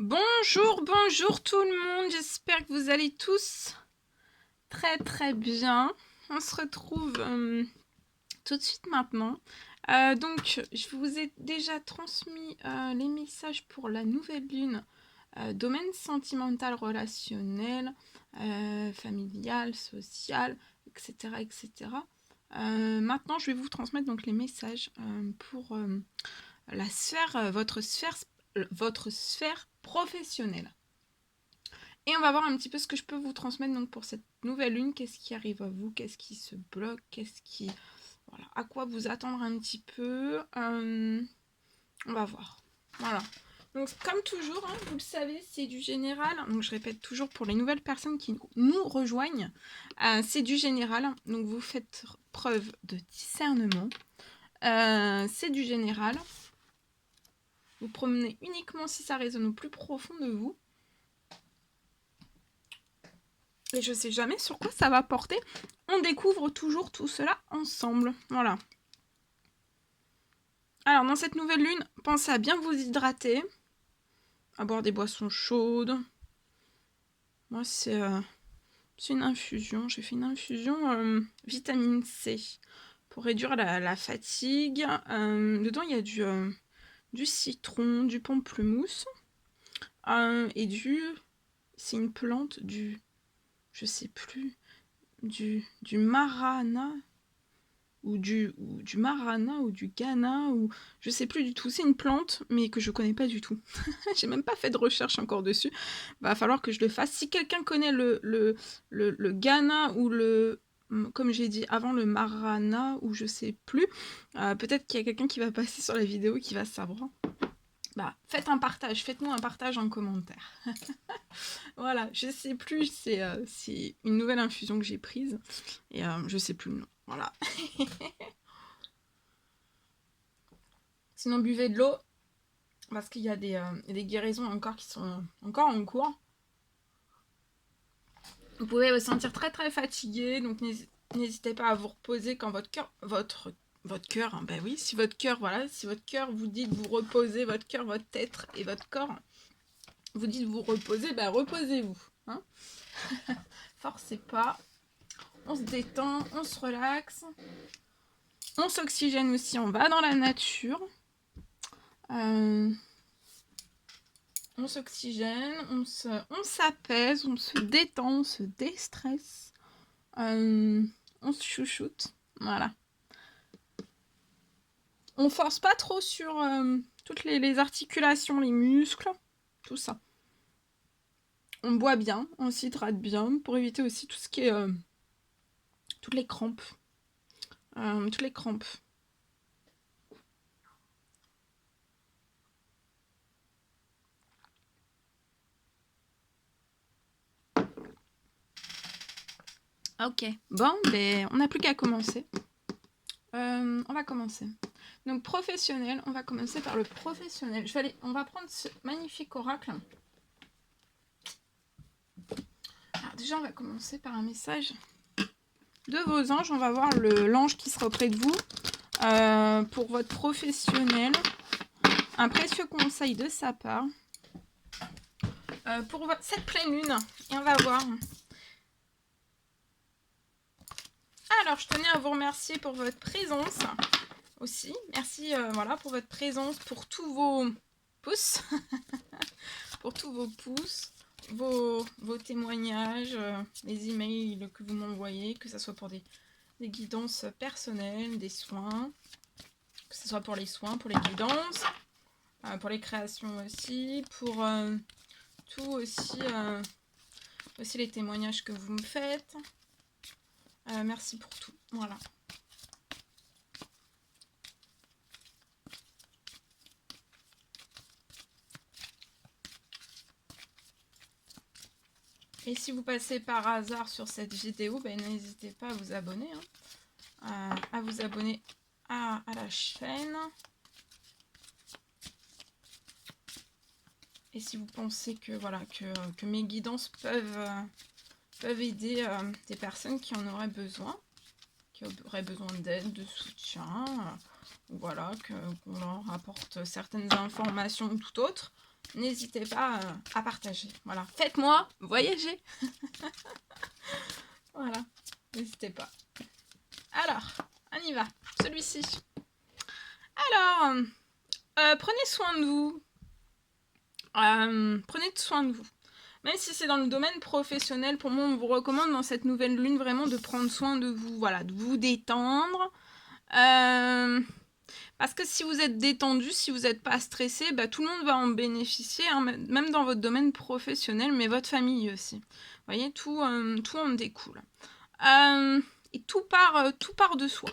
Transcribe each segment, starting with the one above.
Bonjour, bonjour tout le monde, j'espère que vous allez tous très bien. On se retrouve tout de suite maintenant. Donc, je vous ai déjà transmis les messages pour la nouvelle lune, domaine sentimental, relationnel, familial, social, etc. etc. Maintenant, je vais vous transmettre donc les messages pour la sphère, votre sphère professionnelle. Et on va voir un petit peu ce que je peux vous transmettre donc pour cette nouvelle lune. Qu'est-ce qui arrive à vous? Qu'est-ce qui se bloque? Qu'est-ce qui... Voilà, à quoi vous attendre un petit peu. On va voir. Voilà. Donc comme toujours, hein, vous le savez, c'est du général. Donc je répète toujours pour les nouvelles personnes qui nous rejoignent, c'est du général. Donc vous faites preuve de discernement. C'est du général. Vous promenez uniquement si ça résonne au plus profond de vous. Et je sais jamais sur quoi ça va porter. On découvre toujours tout cela ensemble. Voilà. Alors, dans cette nouvelle lune, pensez à bien vous hydrater, à boire des boissons chaudes. Moi, c'est une infusion. J'ai fait une infusion vitamine C pour réduire la fatigue. Dedans, il y a du citron, du pamplemousse et c'est une plante je sais plus, du marana ou du marana ou du ghana ou je sais plus du tout. C'est une plante mais que je connais pas du tout. J'ai même pas fait de recherche encore dessus. Va falloir que je le fasse. Si quelqu'un connaît le ghana ou comme j'ai dit avant, le marana ou je sais plus, peut-être qu'il y a quelqu'un qui va passer sur la vidéo qui va savoir. Bah, faites-nous un partage en commentaire. Voilà, je sais plus, c'est une nouvelle infusion que j'ai prise et je sais plus le nom. Voilà. Sinon, buvez de l'eau parce qu'il y a des guérisons encore qui sont encore en cours. Vous pouvez vous sentir très fatigué, donc n'hésitez pas à vous reposer quand votre cœur, hein, bah oui, si votre cœur vous dit de vous reposer, votre cœur, votre tête et votre corps vous dit de vous reposer, bah reposez-vous. Hein. Forcez pas. On se détend, on se relaxe. On s'oxygène aussi, on va dans la nature. On s'oxygène, on s'apaise, on se détend, on se déstresse. On se chouchoute. Voilà. On force pas trop sur toutes les articulations, les muscles, tout ça. On boit bien, on s'hydrate bien pour éviter aussi tout ce qui est toutes les crampes. Toutes les crampes. Ok, bon, ben, on n'a plus qu'à commencer. On va commencer. Donc professionnel, on va commencer par le professionnel. On va prendre ce magnifique oracle. Alors déjà, on va commencer par un message de vos anges. On va voir l'ange qui sera auprès de vous pour votre professionnel. Un précieux conseil de sa part pour cette pleine lune. Et on va voir. Alors, je tenais à vous remercier pour votre présence aussi. Merci voilà, pour votre présence, pour tous vos pouces. Pour tous vos pouces, vos témoignages, les emails que vous m'envoyez, que ce soit pour des guidances personnelles, des soins, que ce soit pour les soins, pour les guidances, pour les créations aussi, pour tout aussi, aussi les témoignages que vous me faites. Merci pour tout. Voilà. Et si vous passez par hasard sur cette vidéo, ben, n'hésitez pas à vous abonner. Hein, à vous abonner à la chaîne. Et si vous pensez que, voilà, que mes guidances peuvent aider des personnes qui en auraient besoin, qui auraient besoin d'aide, de soutien, voilà, qu'on leur apporte certaines informations ou tout autre, n'hésitez pas à partager. Voilà, faites-moi voyager. Voilà, n'hésitez pas. Alors, on y va. Celui-ci. Alors, prenez soin de vous. Prenez soin de vous. Même si c'est dans le domaine professionnel, pour moi, on vous recommande dans cette nouvelle lune vraiment de prendre soin de vous. Voilà, de vous détendre. Parce que si vous êtes détendu, si vous n'êtes pas stressé, bah, tout le monde va en bénéficier, hein, même dans votre domaine professionnel, mais votre famille aussi. Vous voyez, tout en découle. Et tout part de soi.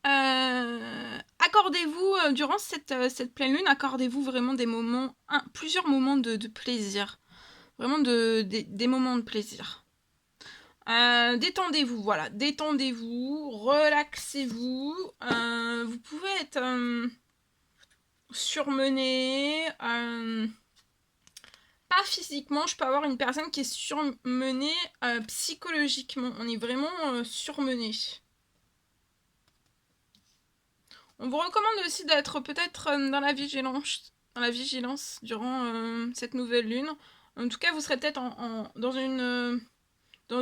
Accordez-vous, durant cette pleine lune, accordez-vous vraiment des moments, plusieurs moments de plaisir. Vraiment des moments de plaisir. Détendez-vous, voilà. Détendez-vous, relaxez-vous. Vous pouvez être surmené. Pas physiquement, je peux avoir une personne qui est surmenée psychologiquement. On est vraiment surmené. On vous recommande aussi d'être peut-être dans la vigilance durant cette nouvelle lune. En tout cas, vous serez peut-être dans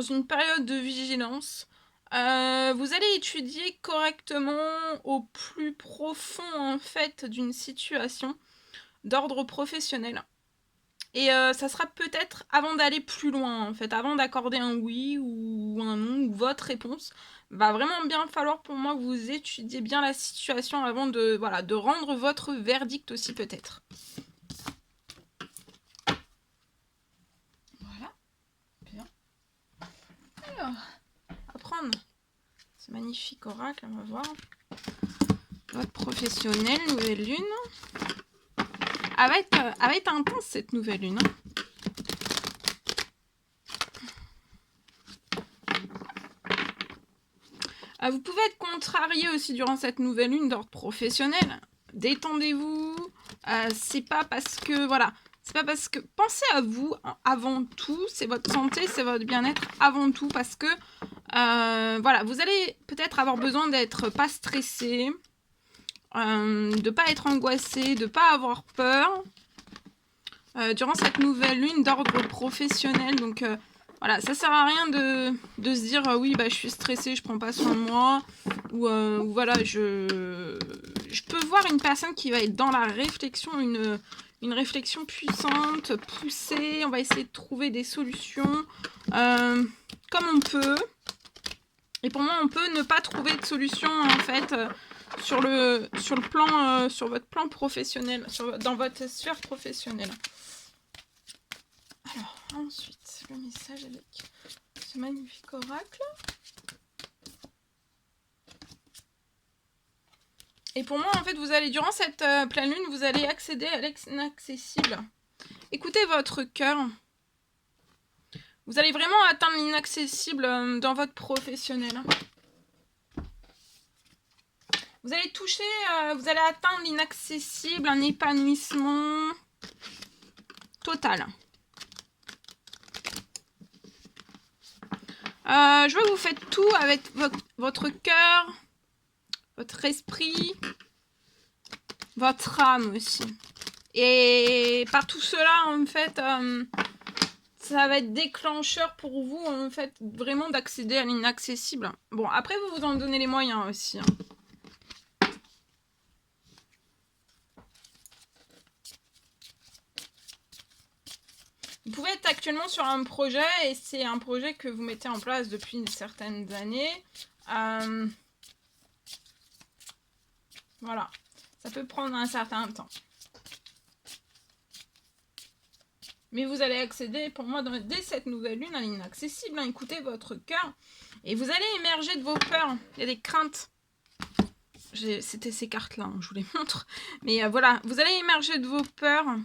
une période de vigilance. Vous allez étudier correctement au plus profond en fait d'une situation d'ordre professionnel. Et ça sera peut-être avant d'aller plus loin en fait, avant d'accorder un oui ou un non ou votre réponse. Va vraiment bien falloir pour moi que vous étudiez bien la situation avant de rendre votre verdict aussi peut-être. Voilà, bien. Alors, on va prendre ce magnifique oracle, on va voir. Votre professionnel, nouvelle lune. Elle va être intense cette nouvelle lune. Vous pouvez être contrarié aussi durant cette nouvelle lune d'ordre professionnel. Détendez-vous. C'est pas parce que pensez à vous avant tout. C'est votre santé, c'est votre bien-être avant tout parce que vous allez peut-être avoir besoin d'être pas stressé, de pas être angoissé, de pas avoir peur durant cette nouvelle lune d'ordre professionnel. Donc voilà, ça sert à rien de se dire oui bah je suis stressée, je prends pas soin de moi ou voilà je peux voir une personne qui va être dans la réflexion, une réflexion puissante, poussée. On va essayer de trouver des solutions comme on peut. Et pour moi, on peut ne pas trouver de solution en fait sur votre plan professionnel, dans votre sphère professionnelle. Alors, ensuite, le message avec ce magnifique oracle. Et pour moi, en fait, vous allez, durant cette pleine lune, vous allez accéder à l'inaccessible. Écoutez votre cœur. Vous allez vraiment atteindre l'inaccessible dans votre professionnel. Vous allez vous allez atteindre l'inaccessible, un épanouissement total. Je vois que vous faites tout avec votre cœur, votre esprit, votre âme aussi. Et par tout cela, en fait, ça va être déclencheur pour vous, en fait, vraiment d'accéder à l'inaccessible. Bon, après, vous en donnez les moyens aussi. Vous pouvez être actuellement sur un projet et c'est un projet que vous mettez en place depuis certaines années. Voilà, ça peut prendre un certain temps. Mais vous allez accéder, pour moi, dès cette nouvelle lune, à l'inaccessible. Écoutez votre cœur et vous allez émerger de vos peurs. Il y a des craintes. C'était ces cartes-là, je vous les montre. Mais voilà, vous allez émerger de vos peurs.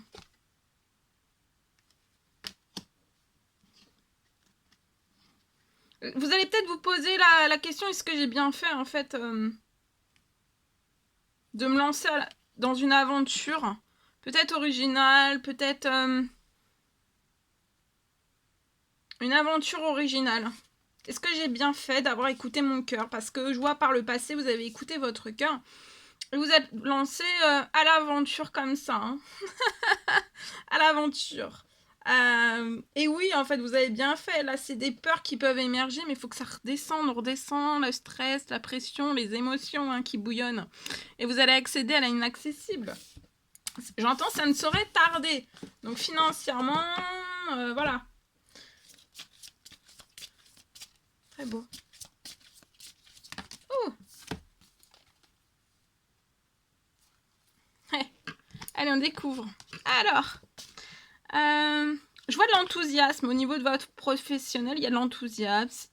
Vous allez peut-être vous poser la question, est-ce que j'ai bien fait, en fait, de me lancer dans une aventure, peut-être originale, peut-être une aventure originale. Est-ce que j'ai bien fait d'avoir écouté mon cœur? Parce que je vois par le passé, vous avez écouté votre cœur et vous êtes lancé à l'aventure comme ça. Hein. à l'aventure. Et oui, en fait, vous avez bien fait. Là, c'est des peurs qui peuvent émerger, mais il faut que ça redescende, le stress, la pression, les émotions qui bouillonnent. Et vous allez accéder à l'inaccessible. J'entends, ça ne saurait tarder. Donc, financièrement, voilà. Très beau. Oh. Ouais. Allez, on découvre. Alors, je vois de l'enthousiasme au niveau de votre professionnel. Il y a de l'enthousiasme.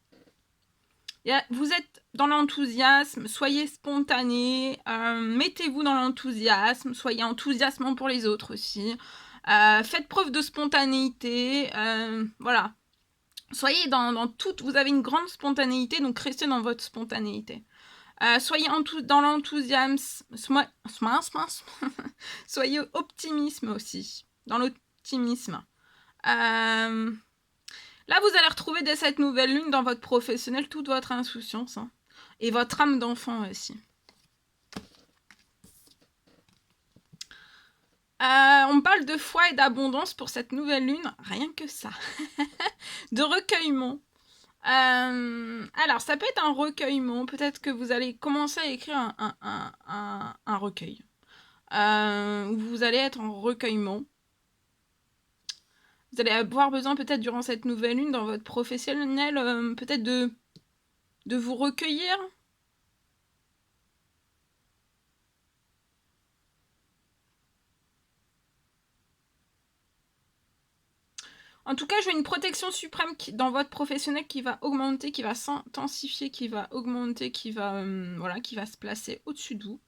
Vous êtes dans l'enthousiasme, soyez spontané, mettez-vous dans l'enthousiasme, soyez enthousiasmant pour les autres aussi. Faites preuve de spontanéité, voilà. Soyez dans toute... Vous avez une grande spontanéité, donc restez dans votre spontanéité. Soyez dans l'enthousiasme, soyez optimisme aussi, dans l'optimisme. Là, vous allez retrouver dès cette nouvelle lune dans votre professionnel toute votre insouciance et votre âme d'enfant aussi. On parle de foi et d'abondance pour cette nouvelle lune, rien que ça. De recueillement. Alors, ça peut être un recueillement. Peut-être que vous allez commencer à écrire un recueil. Vous allez être en recueillement. Vous allez avoir besoin peut-être durant cette nouvelle lune dans votre professionnel, peut-être de vous recueillir. En tout cas, je vois une protection suprême dans votre professionnel qui va augmenter, qui va s'intensifier, qui va augmenter, qui va se placer au-dessus de vous.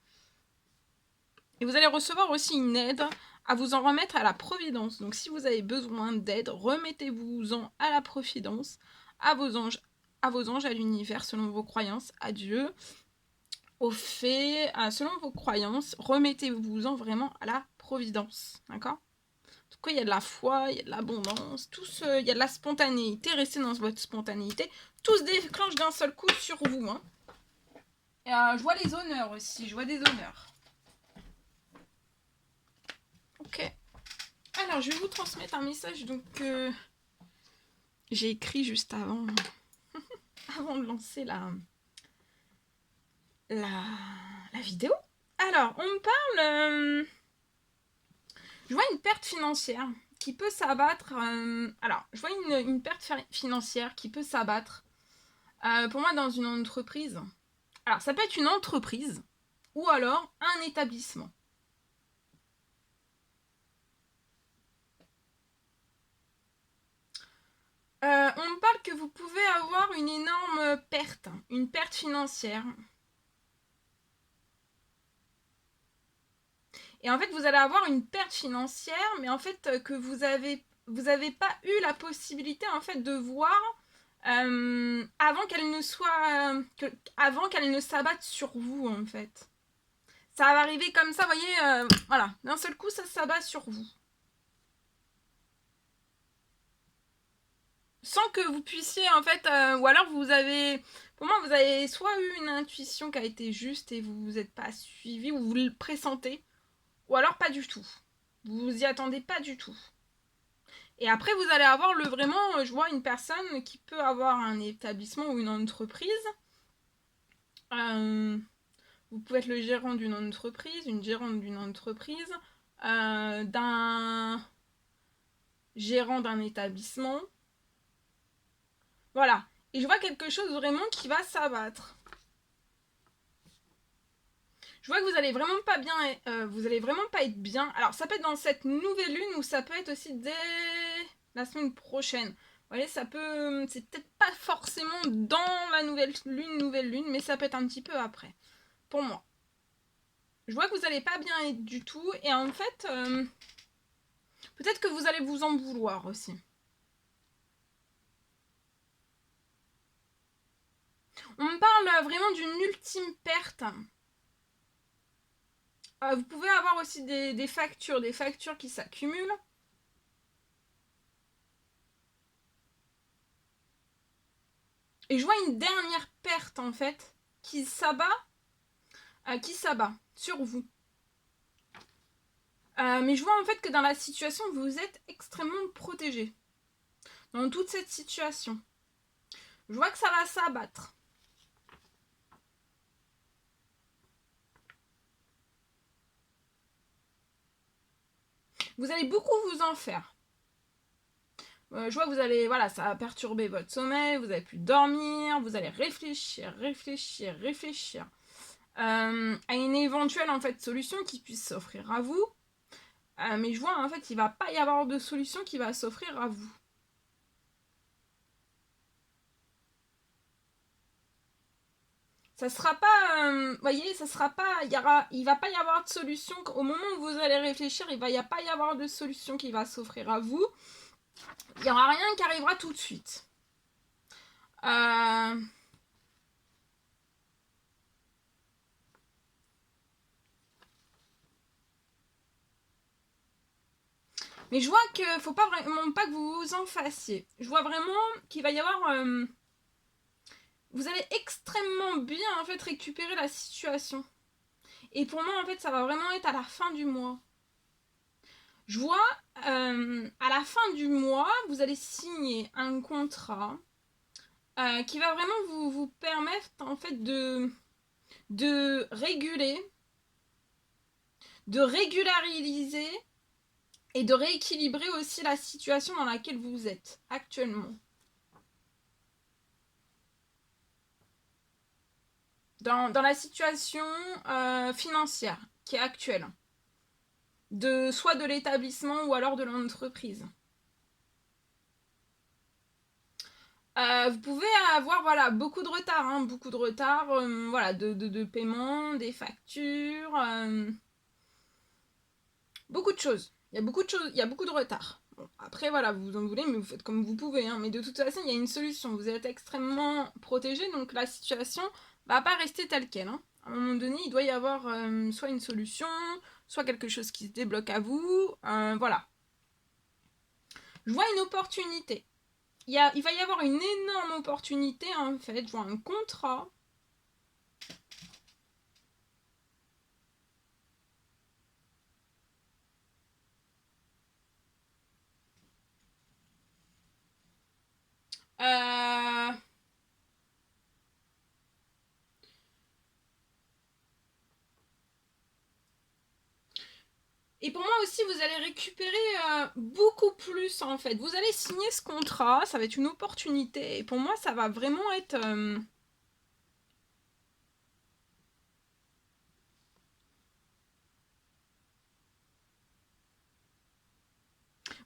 Et vous allez recevoir aussi une aide à vous en remettre à la providence. Donc si vous avez besoin d'aide, remettez-vous-en à la providence, à vos anges, à l'univers, selon vos croyances, à Dieu, aux fées, selon vos croyances, remettez-vous-en vraiment à la providence. D'accord ? En tout cas, il y a de la foi, il y a de l'abondance, il y a de la spontanéité, restez dans votre spontanéité. Tout se déclenche d'un seul coup sur vous. Et, je vois les honneurs aussi, je vois des honneurs. Ok. Alors, je vais vous transmettre un message donc j'ai écrit juste avant, avant de lancer la vidéo. Alors, on me parle... je vois une perte financière qui peut s'abattre. Alors, je vois une perte financière qui peut s'abattre pour moi dans une entreprise. Alors, ça peut être une entreprise ou alors un établissement. On me parle que vous pouvez avoir une énorme perte, une perte financière. Et en fait, vous allez avoir une perte financière, mais en fait, que vous avez pas eu la possibilité en fait de voir avant qu'elle ne soit, avant qu'elle ne s'abatte sur vous en fait. Ça va arriver comme ça, vous voyez, voilà, d'un seul coup, ça s'abat sur vous. Sans que vous puissiez en fait, ou alors pour moi, vous avez soit eu une intuition qui a été juste et vous n'êtes pas suivi, ou vous le pressentez, ou alors pas du tout. Vous y attendez pas du tout. Et après, vous allez avoir vraiment, je vois une personne qui peut avoir un établissement ou une entreprise. Vous pouvez être le gérant d'une entreprise, une gérante d'une entreprise, d'un gérant d'un établissement. Voilà. Et je vois quelque chose vraiment qui va s'abattre. Je vois que vous allez vraiment pas bien, vous allez vraiment pas être bien. Alors ça peut être dans cette nouvelle lune ou ça peut être aussi dès la semaine prochaine. Vous voyez, ça peut, c'est peut-être pas forcément dans la nouvelle lune, mais ça peut être un petit peu après. Pour moi. Je vois que vous allez pas bien être du tout et en fait, peut-être que vous allez vous en vouloir aussi. On me parle vraiment d'une ultime perte. Vous pouvez avoir aussi des factures qui s'accumulent. Et je vois une dernière perte en fait qui s'abat sur vous. Mais je vois en fait que dans la situation, vous êtes extrêmement protégé. Dans toute cette situation. Je vois que ça va s'abattre. Vous allez beaucoup vous en faire. Je vois que vous allez, voilà, ça va perturber votre sommeil, vous allez plus dormir, vous allez réfléchir à une éventuelle en fait solution qui puisse s'offrir à vous. Mais je vois en fait il va pas y avoir de solution qui va s'offrir à vous. Ça sera pas, voyez, ça sera pas, il va pas y avoir de solution au moment où vous allez réfléchir, il va pas y avoir de solution qui va s'offrir à vous. Il y aura rien qui arrivera tout de suite. Mais je vois qu'il faut pas vraiment pas que vous vous en fassiez. Je vois vraiment qu'il va y avoir, vous allez extrêmement bien en fait récupérer la situation. Et pour moi en fait ça va vraiment être à la fin du mois. Je vois à la fin du mois vous allez signer un contrat qui va vraiment vous permettre en fait de réguler, de régulariser et de rééquilibrer aussi la situation dans laquelle vous êtes actuellement. Dans la situation financière qui est actuelle, soit de l'établissement ou alors de l'entreprise. Vous pouvez avoir voilà, beaucoup de retard, voilà, de paiement, des factures, beaucoup de choses. Il y a beaucoup de choses, il y a beaucoup de retard. Bon, après voilà, vous en voulez, mais vous faites comme vous pouvez. Mais de toute façon, il y a une solution. Vous êtes extrêmement protégé, donc la situation va pas rester telle qu'elle. À un moment donné, il doit y avoir soit une solution, soit quelque chose qui se débloque à vous. Voilà. Je vois une opportunité. Il va y avoir une énorme opportunité en fait. Je vois un contrat. Et pour moi aussi, vous allez récupérer beaucoup plus en fait. Vous allez signer ce contrat, ça va être une opportunité. Et pour moi, ça va vraiment être...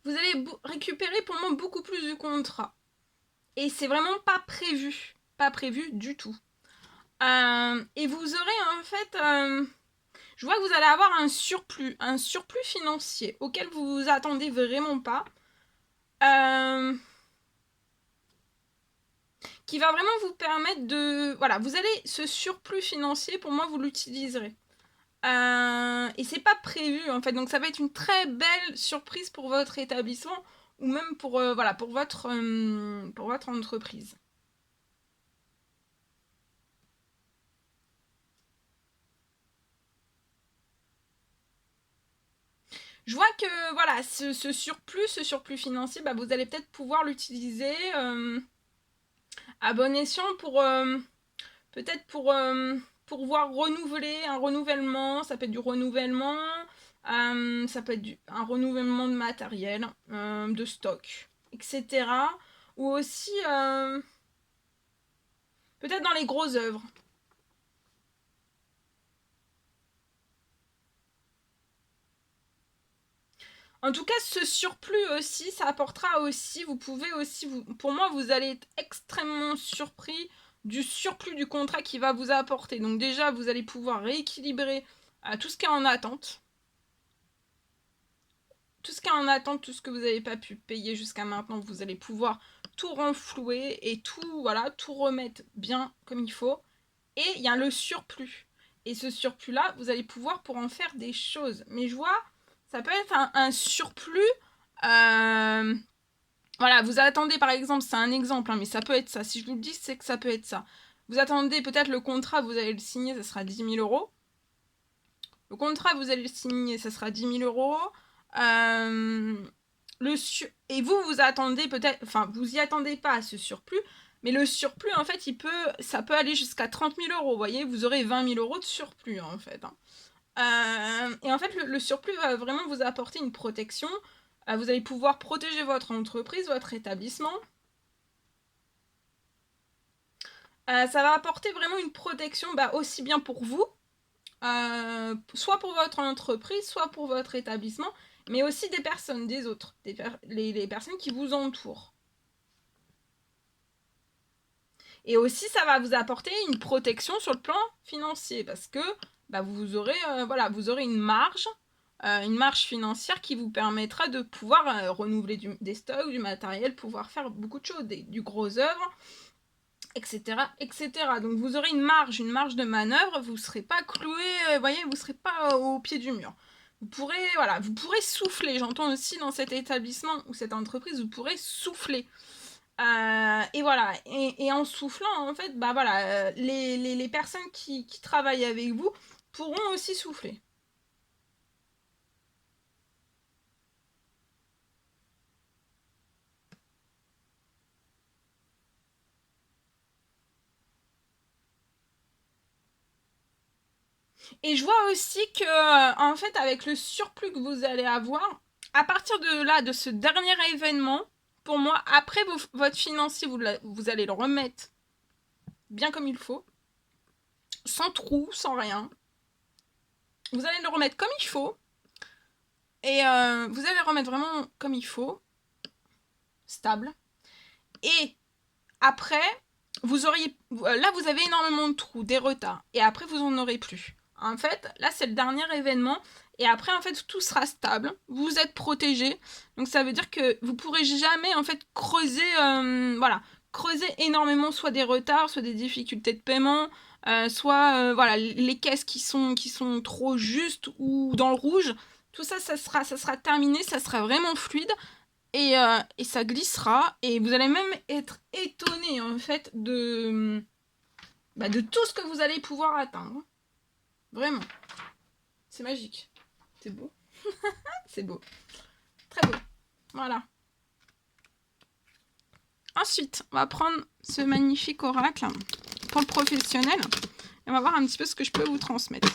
Vous allez récupérer pour moi beaucoup plus du contrat. Et c'est vraiment pas prévu. Pas prévu du tout. Et vous aurez en fait... je vois que vous allez avoir un surplus financier auquel vous vous attendez vraiment pas. Qui va vraiment vous permettre de... Voilà, vous allez... Ce surplus financier, pour moi, vous l'utiliserez. Et c'est pas prévu, en fait. Donc, ça va être une très belle surprise pour votre établissement ou même pour, voilà, pour votre entreprise. Je vois que, voilà, ce surplus financier, bah, vous allez peut-être pouvoir l'utiliser à bon escient pour... peut-être pour voir renouveler un renouvellement, ça peut être du renouvellement, ça peut être un renouvellement de matériel, de stock, etc. Ou aussi peut-être dans les grosses œuvres. En tout cas, ce surplus aussi, ça apportera aussi, vous pouvez aussi, pour moi, vous allez être extrêmement surpris du surplus du contrat qui va vous apporter. Donc déjà, vous allez pouvoir rééquilibrer tout ce qui est en attente. Tout ce qui est en attente, tout ce que vous n'avez pas pu payer jusqu'à maintenant, vous allez pouvoir tout renflouer et tout, voilà, tout remettre bien comme il faut. Et il y a le surplus. Et ce surplus-là, vous allez pouvoir pour en faire des choses. Mais je vois, ça peut être un surplus. Voilà, vous attendez par exemple, c'est un exemple, mais ça peut être ça. Si je vous le dis, c'est que ça peut être ça. Vous attendez peut-être le contrat, vous allez le signer, ça sera 10 000 euros. Le contrat, vous allez le signer, ça sera 10 000 €. Et vous attendez peut-être, enfin, vous y attendez pas à ce surplus, mais le surplus, en fait, ça peut aller jusqu'à 30 000 €. Vous voyez, vous aurez 20 000 € de surplus, en fait. Et en fait, le surplus va vraiment vous apporter une protection. Vous allez pouvoir protéger votre entreprise, votre établissement. Ça va apporter vraiment une protection aussi bien pour vous, soit pour votre entreprise, soit pour votre établissement, mais aussi des personnes, des autres, les personnes qui vous entourent. Et aussi, ça va vous apporter une protection sur le plan financier, parce que vous aurez une marge financière qui vous permettra de pouvoir renouveler des stocks, du matériel, pouvoir faire beaucoup de choses, du gros œuvre, etc., etc. Donc vous aurez une marge de manœuvre, vous ne serez pas cloué, vous ne serez pas au pied du mur. Vous pourrez souffler. J'entends aussi dans cet établissement ou cette entreprise, vous pourrez souffler. Et voilà, et en soufflant, en fait, les personnes qui travaillent avec vous pourront aussi souffler. Et je vois aussi que, en fait, avec le surplus que vous allez avoir, à partir de là, de ce dernier événement, pour moi, après votre financier, vous allez le remettre bien comme il faut, sans trou, sans rien. Vous allez le remettre comme il faut. Et vous allez le remettre vraiment comme il faut, stable. Et après, vous avez énormément de trous, des retards. Et après, vous en aurez plus. En fait, là, c'est le dernier événement. Et après, en fait, tout sera stable. Vous êtes protégé. Donc, ça veut dire que vous pourrez jamais, en fait, creuser énormément, soit des retards, soit des difficultés de paiement, soit, les caisses qui sont trop justes ou dans le rouge. Tout ça, ça sera terminé. Ça sera vraiment fluide. Et ça glissera. Et vous allez même être étonné, en fait, de tout ce que vous allez pouvoir atteindre. Vraiment. C'est magique. C'est beau. C'est beau. Très beau. Voilà. Ensuite, on va prendre ce magnifique oracle pour le professionnel. Et on va voir un petit peu ce que je peux vous transmettre.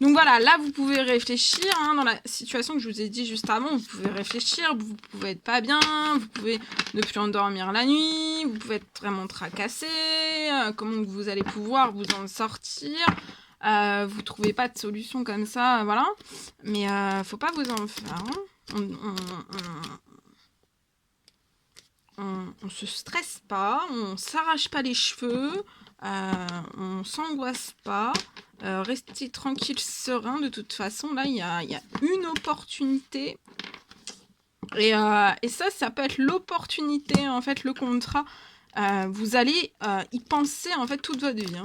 Donc voilà, là vous pouvez réfléchir, dans la situation que je vous ai dit juste avant, vous pouvez réfléchir, vous pouvez être pas bien, vous pouvez ne plus endormir la nuit, vous pouvez être vraiment tracassé, comment vous allez pouvoir vous en sortir, vous trouvez pas de solution comme ça, voilà, mais faut pas vous en faire, on se stresse pas, on s'arrache pas les cheveux, on s'angoisse pas, restez tranquille, serein. De toute façon, là, il y a une opportunité. Et ça peut être l'opportunité, en fait, le contrat. Vous allez y penser, en fait, toute votre vie.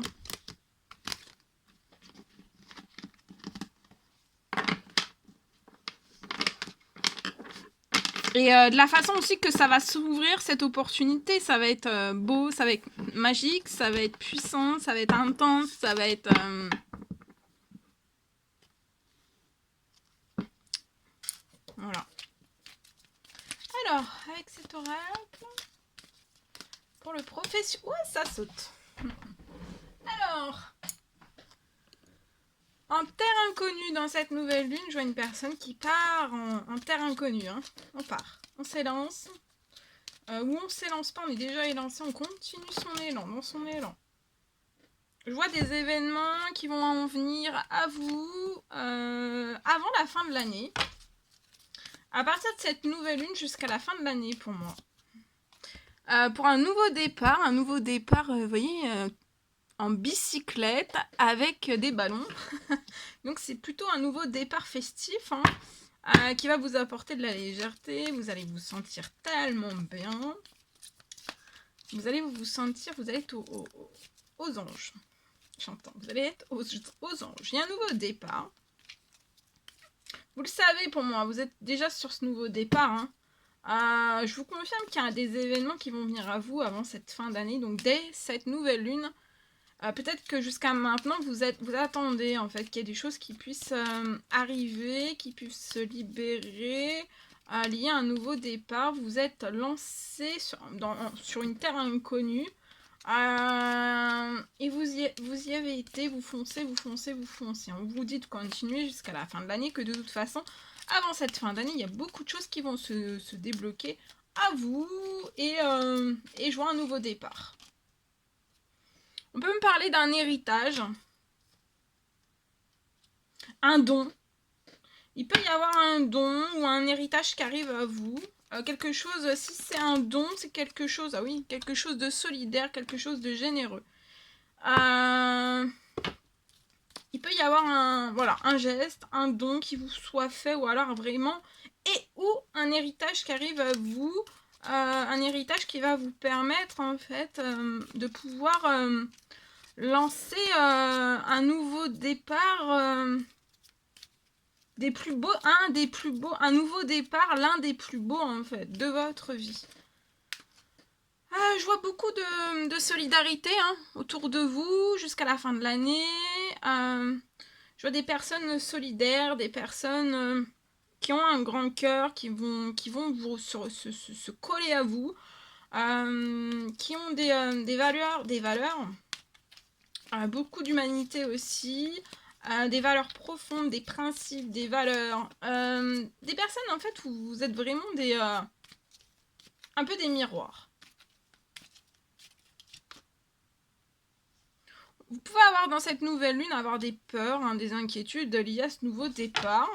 Et de la façon aussi que ça va s'ouvrir, cette opportunité, ça va être beau, ça va être magique, ça va être puissant, ça va être intense, ça va être... Voilà. Alors, avec cet oracle, pour le profession... Ouais, ça saute. Alors, en terre inconnue, dans cette nouvelle lune, je vois une personne qui part en terre inconnue. On part, on s'élance. Ou on s'élance pas, on est déjà élancé, on continue son élan, dans son élan. Je vois des événements qui vont en venir à vous avant la fin de l'année. À partir de cette nouvelle lune jusqu'à la fin de l'année pour moi. Pour un nouveau départ, vous voyez, en bicyclette avec des ballons. Donc c'est plutôt un nouveau départ festif qui va vous apporter de la légèreté. Vous allez vous sentir tellement bien. Vous allez vous sentir, vous allez être aux anges. J'entends, vous allez être aux anges. Il y a un nouveau départ. Vous le savez pour moi, vous êtes déjà sur ce nouveau départ. Je vous confirme qu'il y a des événements qui vont venir à vous avant cette fin d'année, donc dès cette nouvelle lune. Peut-être que jusqu'à maintenant, vous attendez en fait qu'il y ait des choses qui puissent arriver, qui puissent se libérer, liées à un nouveau départ. Vous êtes lancé sur une terre inconnue. Et vous y avez été, vous foncez. On vous dit de continuer jusqu'à la fin de l'année, que de toute façon, avant cette fin d'année, il y a beaucoup de choses qui vont se débloquer à vous et je vois un nouveau départ. On peut me parler d'un héritage, un don. Il peut y avoir un don ou un héritage qui arrive à vous. Quelque chose, si c'est un don, c'est quelque chose, quelque chose de solidaire, quelque chose de généreux. Il peut y avoir un geste, un don qui vous soit fait, ou alors vraiment, ou un héritage qui arrive à vous, un héritage qui va vous permettre en fait de pouvoir lancer un nouveau départ, un nouveau départ, l'un des plus beaux en fait de votre vie. Je vois beaucoup de solidarité autour de vous jusqu'à la fin de l'année. Je vois des personnes solidaires, des personnes qui ont un grand cœur, qui vont vous se coller à vous, qui ont des valeurs, beaucoup d'humanité aussi, des valeurs profondes, des principes, des valeurs, des personnes en fait où vous êtes vraiment un peu des miroirs. Vous pouvez avoir dans cette nouvelle lune avoir des peurs, des inquiétudes liées à ce nouveau départ.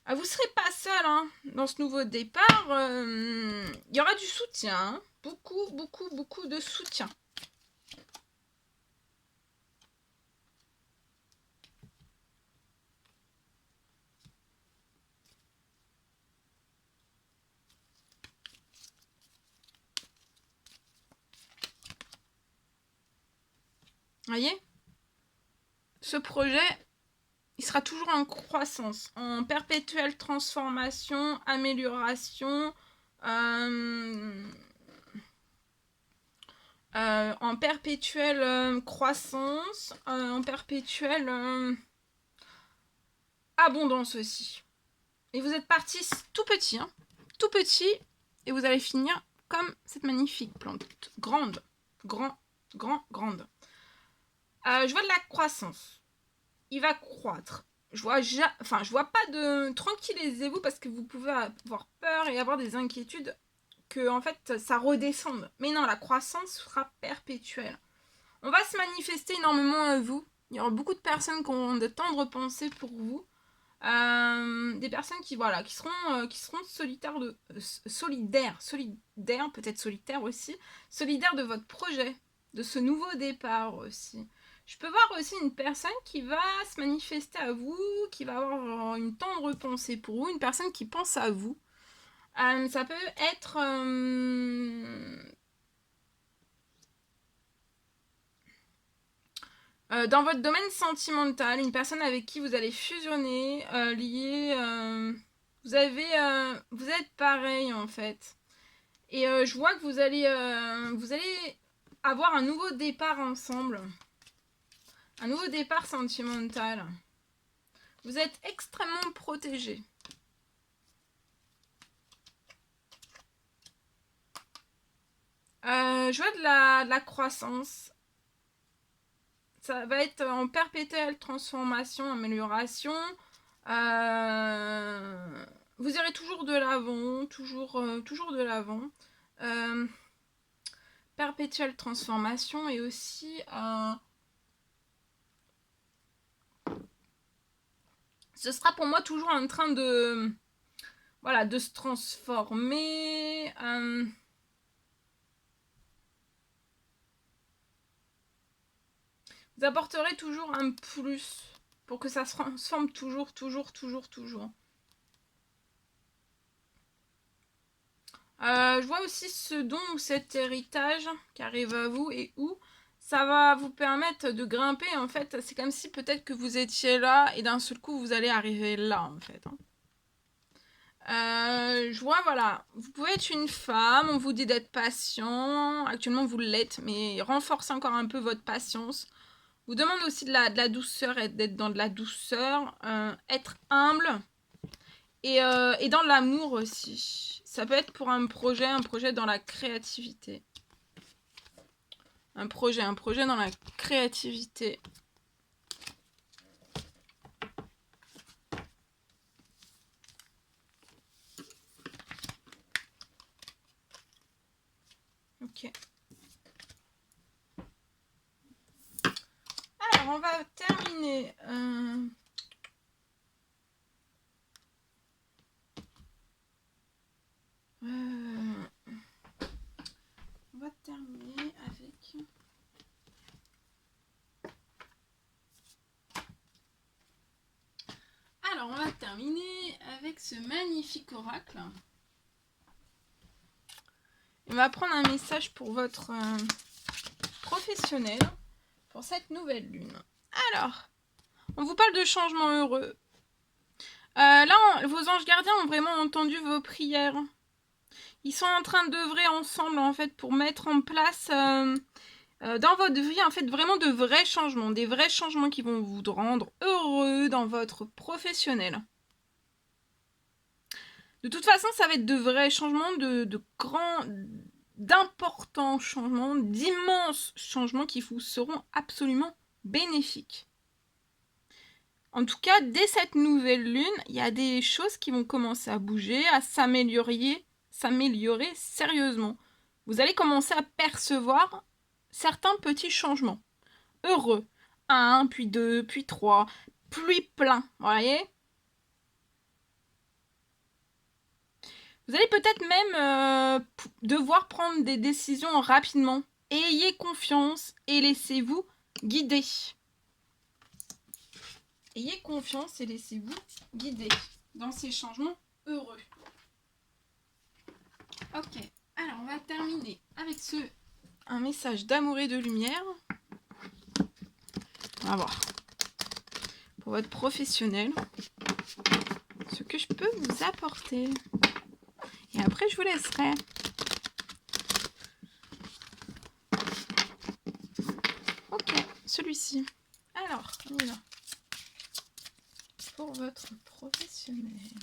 Vous ne serez pas seul dans ce nouveau départ. Il y aura du soutien, beaucoup de soutien. Voyez, ce projet, il sera toujours en croissance, en perpétuelle transformation, amélioration, en perpétuelle croissance, en perpétuelle abondance aussi. Et vous êtes parti tout petit, et vous allez finir comme cette magnifique plante, grande. Je vois de la croissance. Il va croître. Je vois pas de... Tranquillisez-vous parce que vous pouvez avoir peur et avoir des inquiétudes que, en fait, ça redescende. Mais non, la croissance sera perpétuelle. On va se manifester énormément à vous. Il y aura beaucoup de personnes qui auront de tendres pensées pour vous. Des personnes qui seront solidaires, peut-être solitaires aussi, solidaires de votre projet, de ce nouveau départ aussi. Je peux voir aussi une personne qui va se manifester à vous, qui va avoir une tendre pensée pour vous, une personne qui pense à vous. Ça peut être dans votre domaine sentimental, une personne avec qui vous allez fusionner, lier, vous êtes pareil en fait. Et je vois que vous allez avoir un nouveau départ ensemble. Un nouveau départ sentimental. Vous êtes extrêmement protégés. Je vois de la croissance. Ça va être en perpétuelle transformation, amélioration. Vous irez toujours de l'avant, toujours de l'avant. Perpétuelle transformation et aussi ce sera pour moi toujours en train de se transformer. Vous apporterez toujours un plus pour que ça se transforme toujours. Je vois aussi ce don ou cet héritage qui arrive à vous et où ça va vous permettre de grimper. En fait, c'est comme si peut-être que vous étiez là et d'un seul coup vous allez arriver là en fait. Je vois, voilà, vous pouvez être une femme, on vous dit d'être patient, actuellement vous l'êtes, mais renforcez encore un peu votre patience. Vous demande aussi de la douceur, et d'être dans de la douceur, être humble, et dans l'amour aussi. Ça peut être pour un projet dans la créativité. Un projet dans la créativité. Ok. Alors, on va terminer. On va terminer avec... Alors, on va terminer avec ce magnifique oracle. On va prendre un message pour votre professionnel pour cette nouvelle lune. Alors, on vous parle de changement heureux. Là, vos anges gardiens ont vraiment entendu vos prières. Ils sont en train d'œuvrer ensemble, en fait, pour mettre en place dans votre vie, en fait, vraiment de vrais changements. Des vrais changements qui vont vous rendre heureux dans votre professionnel. De toute façon, ça va être de vrais changements, d'importants changements, d'immenses changements qui vous seront absolument bénéfiques. En tout cas, dès cette nouvelle lune, il y a des choses qui vont commencer à bouger, à s'améliorer sérieusement. Vous allez commencer à percevoir certains petits changements. Heureux. 1, puis 2, puis 3, puis plein. Vous voyez ? Vous allez peut-être même devoir prendre des décisions rapidement. Ayez confiance et laissez-vous guider. Ayez confiance et laissez-vous guider dans ces changements heureux. Ok, alors on va terminer avec un message d'amour et de lumière. On va voir. Pour votre professionnel, ce que je peux vous apporter. Et après, je vous laisserai. Ok, celui-ci. Alors, on y va. Pour votre professionnel.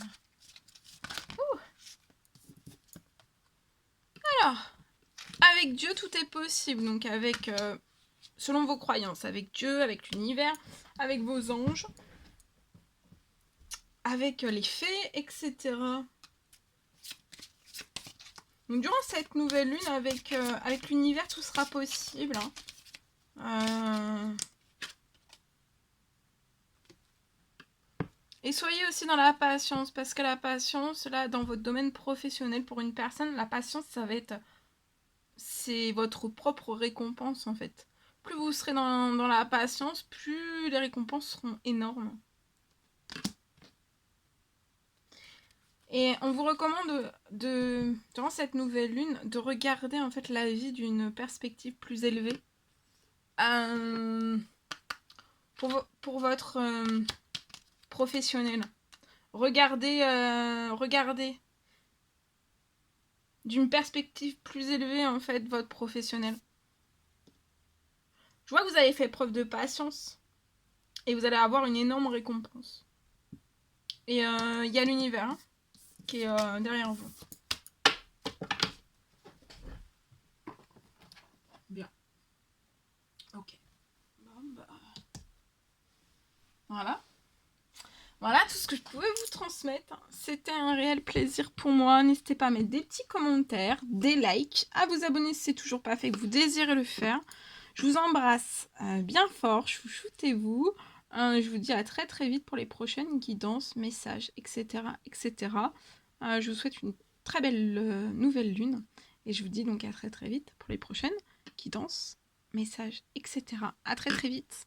Ouh. Alors, avec Dieu, tout est possible. Donc, avec, selon vos croyances, avec Dieu, avec l'univers, avec vos anges, avec les fées, etc. Donc, durant cette nouvelle lune, avec l'univers, tout sera possible. Et soyez aussi dans la patience, parce que la patience, là, dans votre domaine professionnel, pour une personne, la patience, ça va être... C'est votre propre récompense, en fait. Plus vous serez dans la patience, plus les récompenses seront énormes. Et on vous recommande, durant cette nouvelle lune, de regarder, en fait, la vie d'une perspective plus élevée. Pour votre... professionnel. Regardez d'une perspective plus élevée, en fait, votre professionnel. Je vois que vous avez fait preuve de patience et vous allez avoir une énorme récompense. Et il y a l'univers qui est derrière vous. Bien. Ok. Bon, bah... Voilà. Voilà tout ce que je pouvais vous transmettre. C'était un réel plaisir pour moi. N'hésitez pas à mettre des petits commentaires, des likes, à vous abonner si c'est toujours pas fait, que vous désirez le faire. Je vous embrasse bien fort, chouchoutez-vous. Je vous dis à très très vite pour les prochaines guidances, messages, etc. etc. Je vous souhaite une très belle nouvelle lune. Et je vous dis donc à très très vite pour les prochaines guidances, messages, etc. À très très vite.